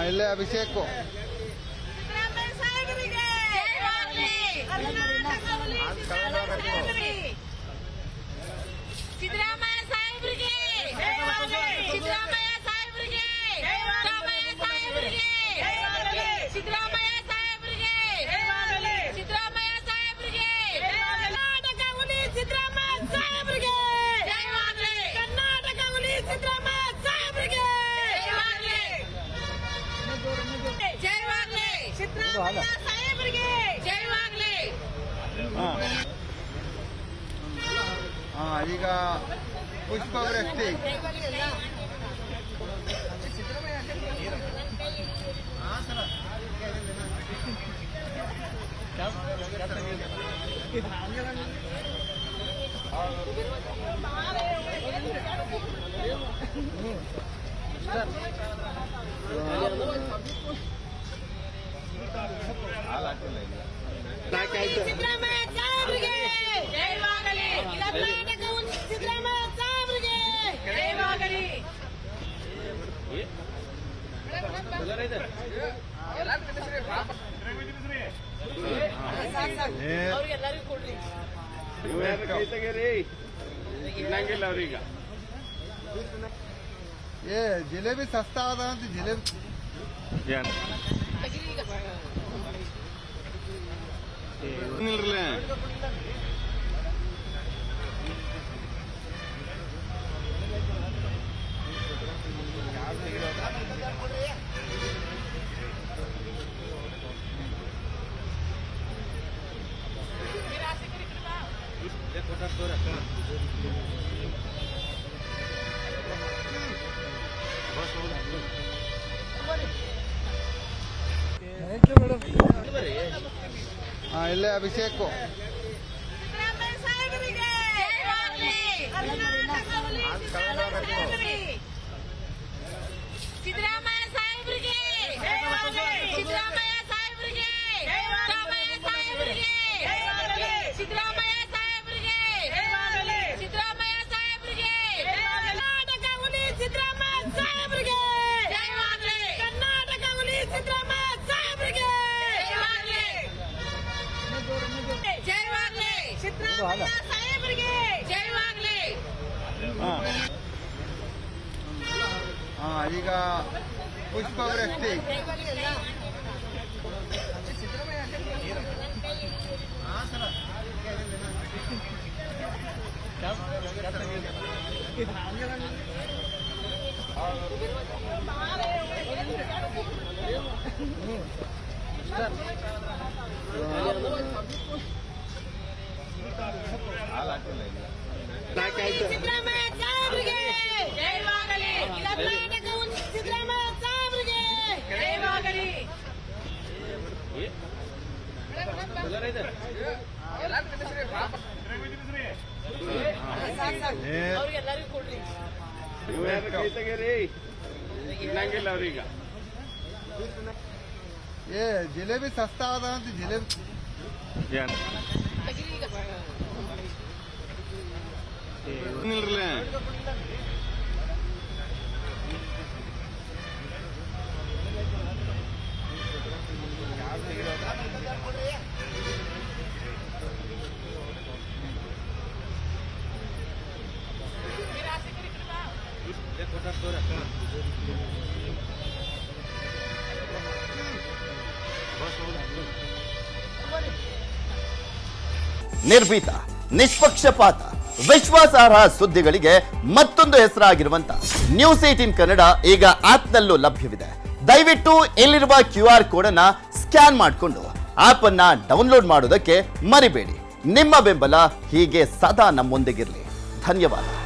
ಇಲ್ಲೇ ಅಭಿಷೇಕ್ ಈಗ ಪುಷ್ಪ ವೃಷ್ಟಿ ಜಿಲೇಬಿ ಸಸ್ತಾ ಅದಂತ ಜಿಲೇಬಿ ಇಲ್ಲೇ ಅಭಿಷೇಕ್ ಈಗ ಪುಷ್ಪ ವೃಷ್ಟಿ ಜಿಲೇಬಿ ಸಸ್ತಾ ಅದಂತ ಜಿಲೇಬಿ ನಿರ್ಭೀತ, ನಿಷ್ಪಕ್ಷಪಾತ, ವಿಶ್ವಾಸಾರ್ಹ ಸುದ್ದಿಗಳಿಗೆ ಮತ್ತೊಂದು ಹೆಸರಾಗಿರುವಂತ ನ್ಯೂಸ್ 18 ಕನ್ನಡ ಈಗ ಆಪ್ನಲ್ಲೂ ಲಭ್ಯವಿದೆ. ದಯವಿಟ್ಟು ಇಲ್ಲಿರುವ QR ಕೋಡ್ ಅನ್ನ ಸ್ಕ್ಯಾನ್ ಮಾಡಿಕೊಂಡು ಆಪ್ ಅನ್ನ ಡೌನ್ಲೋಡ್ ಮಾಡೋದಕ್ಕೆ ಮರಿಬೇಡಿ. ನಿಮ್ಮ ಬೆಂಬಲ ಹೀಗೆ ಸದಾ ನಮ್ಮೊಂದಿಗಿರಲಿ. ಧನ್ಯವಾದ.